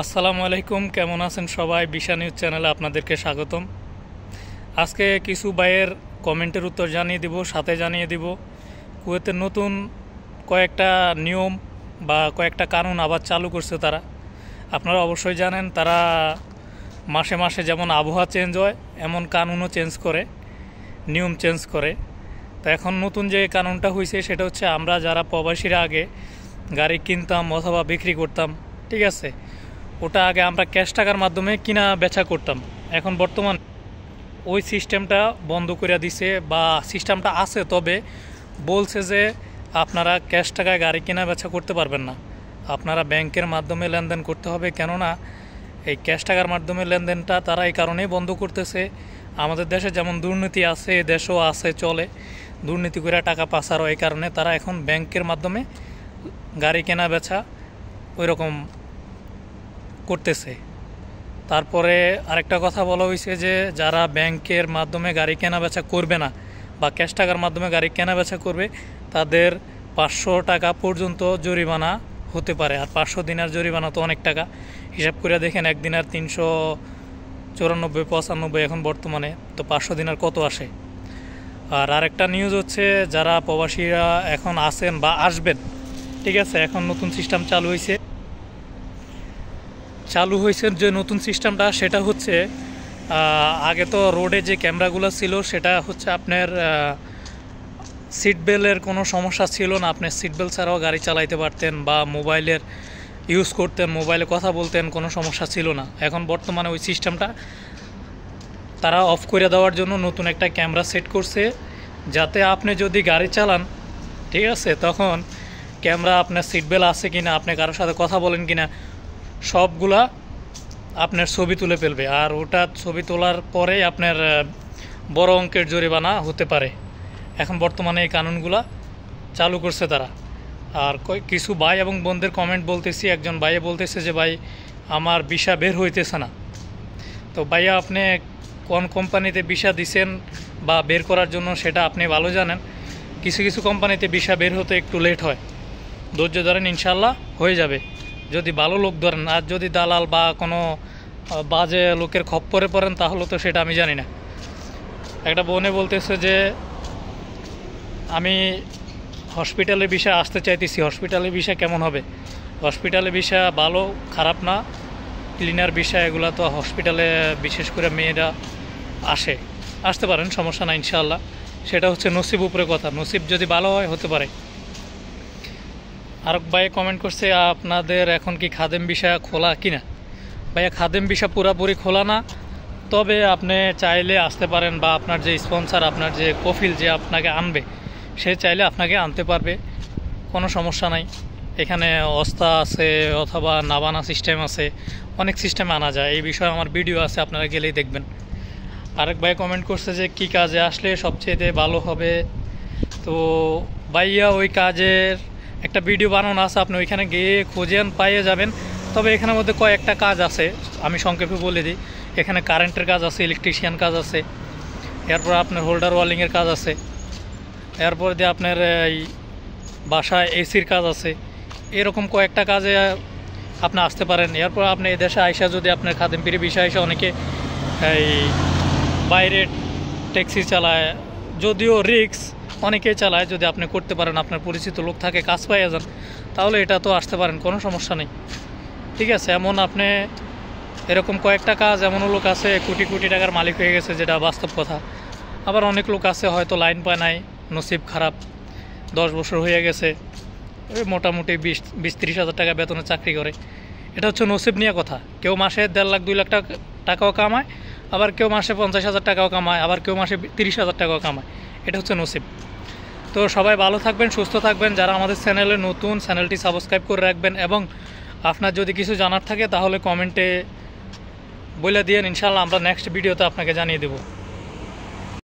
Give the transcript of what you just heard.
আসসালামু আলাইকুম, কেমন আছেন সবাই? বিশা নিউজ চ্যানেলে আপনাদেরকে স্বাগতম। আজকে কিছু ভাইয়ের কমেন্টের উত্তর জানিয়ে দিব, সাথে জানিয়ে দিব কুয়েতের নতুন কয়েকটা নিয়ম বা কয়েকটা কানুন আবার চালু করছে তারা। আপনারা অবশ্যই জানেন তারা মাসে মাসে যেমন আবহাওয়া চেঞ্জ হয় এমন কানুনও চেঞ্জ করে, নিয়ম চেঞ্জ করে। তো এখন নতুন যে কানুনটা হয়েছে সেটা হচ্ছে আমরা যারা প্রবাসীরা আগে গাড়ি কিনতাম অথবা বিক্রি করতাম, ঠিক আছে, ওটা আগে আমরা ক্যাশ টাকার মাধ্যমে কিনা বেচা করতাম। এখন বর্তমান ওই সিস্টেমটা বন্ধ করে দিছে, বা সিস্টেমটা আছে তবে বলছে যে আপনারা ক্যাশ টাকায় গাড়ি কেনা বেচা করতে পারবেন না, আপনারা ব্যাংকের মাধ্যমে লেনদেন করতে হবে। কেননা এই ক্যাশ টাকার মাধ্যমে লেনদেনটা তারা এই কারণেই বন্ধ করতেছে, আমাদের দেশে যেমন দুর্নীতি আছে, দেশও আছে, চলে দুর্নীতি করে টাকা পাচার হয়, এই কারণে তারা এখন ব্যাংকের মাধ্যমে গাড়ি কেনা বেচা ওই রকম করতেছে। তারপরে আরেকটা কথা বলা হয়েছে যে যারা ব্যাংকের মাধ্যমে গাড়ি কেনা বেচা করবে না বা ক্যাশ টাকার মাধ্যমে গাড়ি কেনা বেচা করবে তাদের 500 টাকা পর্যন্ত জরিমানা হতে পারে। আর 500 দিনের জরিমানা তো অনেক টাকা, হিসাব করে দেখেন একদিন আর 394-95 এখন বর্তমানে, তো 500 দিনের কত আসে। আর আরেকটা নিউজ হচ্ছে যারা প্রবাসীরা এখন আছেন বা আসবেন, ঠিক আছে, এখন নতুন সিস্টেম চালু হয়েছে যে নতুন সিস্টেমটা সেটা হচ্ছে আগে তো রোডে যে ক্যামেরাগুলো ছিল সেটা হচ্ছে আপনার সিট বেল্টের কোনো সমস্যা ছিল না, আপনি সিট বেল্ট ছাড়াও গাড়ি চালাইতে পারতেন বা মোবাইলের ইউজ করতেন, মোবাইলে কথা বলতেন, কোনো সমস্যা ছিল না। এখন বর্তমানে ওই সিস্টেমটা তারা অফ করে দেওয়ার জন্য নতুন একটা ক্যামেরা সেট করছে, যাতে আপনি যদি গাড়ি চালান, ঠিক আছে, তখন ক্যামেরা আপনার সিট বেল্ট আছে কিনা, আপনি কারোর সাথে কথা বলেন কিনা, সবগুলা আপনার ছবি তুলে ফেলবে। আর ওটা ছবি তোলার পরেই আপনার বড় অঙ্কের জরিমানা হতে পারে। এখন বর্তমানে এই কানুনগুলা চালু করছে তারা। আর কিছু ভাই এবং বোনদের কমেন্ট বলতেছি, একজন ভাইয়ে বলতেছে যে ভাই আমার ভিসা বের হইতেছে না। তো ভাইয়া আপনি কোন কোম্পানিতে ভিসা দিছেন বা বের করার জন্য সেটা আপনি ভালো জানেন। কিছু কিছু কোম্পানিতে ভিসা বের হতে একটু লেট হয়, ধৈর্য ধরেন, ইনশাল্লাহ হয়ে যাবে যদি ভালো লোক ধরেন। আর যদি দালাল বা কোনো বাজে লোকের খপ্পরে পড়েন তাহলে তো সেটা আমি জানি না। একটা বোনে বলতেছে যে আমি হসপিটালের বিষয়ে আসতে চাইতেছি, হসপিটালের বিষয় কেমন হবে? হসপিটালের বিষয় ভালো খারাপ না, ক্লিনার বিষয় এগুলো তো হসপিটালে বিশেষ করে মেয়েরা আসতে পারেন, সমস্যা না ইনশাআল্লাহ। সেটা হচ্ছে নসিব উপরে কথা, নসিব যদি ভালো হয় হতে পারে। আরেক ভাই কমেন্ট করছে আপনাদের এখন কি খাদেম ভিসা খোলা কিনা। ভাইয়া খাদেম ভিসা পুরাপুরি খোলা না, তবে আপনি চাইলে আসতে পারেন, বা আপনার যে স্পন্সর, আপনার যে কফিল যে আপনাকে আনবে, সে চাইলে আপনাকে আনতে পারবে, কোনো সমস্যা নাই। এখানে অস্তা আছে অথবা নাবানা সিস্টেম আছে, অনেক সিস্টেমে আনা যায়, এই বিষয়ে আমার ভিডিও আছে, আপনারা গেলেই দেখবেন। আরেক ভাই কমেন্ট করছে যে কি কাজে আসলে সবচেয়ে ভালো হবে। তো ভাইয়া ওই কাজের একটা ভিডিও বানানো আছে, আপনি ওইখানে গিয়ে খুঁজেন, পাইয়ে যাবেন। তবে এখানের মধ্যে কয়েকটা কাজ আছে, আমি সংক্ষেপে বলে দিই। এখানে কারেন্টের কাজ আছে, ইলেকট্রিশিয়ান কাজ আছে, এরপর আপনার হোল্ডার ওয়ালিংয়ের কাজ আছে, এরপর দিয়ে আপনার এই বাসায় এসির কাজ আছে। এরকম কয়েকটা কাজে আপনি আসতে পারেন। এরপর আপনি এই দেশে আইসা যদি আপনার খাদেমপিরি বিষয় এসে অনেকে এই বাইরে ট্যাক্সি চালায়, যদিও রিক্স, অনেকেই চালায়, যদি আপনি করতে পারেন, আপনার পরিচিত লোক থাকে, কাজ পাইয়া যান, তাহলে এটা তো আসতে পারেন, কোনো সমস্যা নেই, ঠিক আছে। এমন আপনি এরকম কয়েকটা কাজ, এমনও লোক আছে কোটি কোটি টাকার মালিক হয়ে গেছে, যেটা বাস্তব কথা। আবার অনেক লোক আছে হয়তো লাইন পায় নাই, নসিব খারাপ, 10 বছর হয়ে গেছে, মোটামুটি 20-30 হাজার টাকা বেতনে চাকরি করে। এটা হচ্ছে নসিব নিয়ে কথা। কেউ মাসে 1.5 লাখ 2 লাখ টাকাও কামায়, আবার কেউ মাসে 50 হাজার টাকাও কামায়, আবার কেউ মাসে 30 হাজার টাকাও কামায়। এটা হচ্ছে নসিব। তো সবাই ভালো থাকবেন, সুস্থ থাকবেন। যারা আমাদের চ্যানেলে নতুন, চ্যানেলটি সাবস্ক্রাইব করে রাখবেন, এবং আপনার যদি কিছু জানার থাকে তাহলে কমেন্টে বলে দিয়েন, ইনশাআল্লাহ আমরা নেক্সট ভিডিওতে আপনাকে জানিয়ে দেব।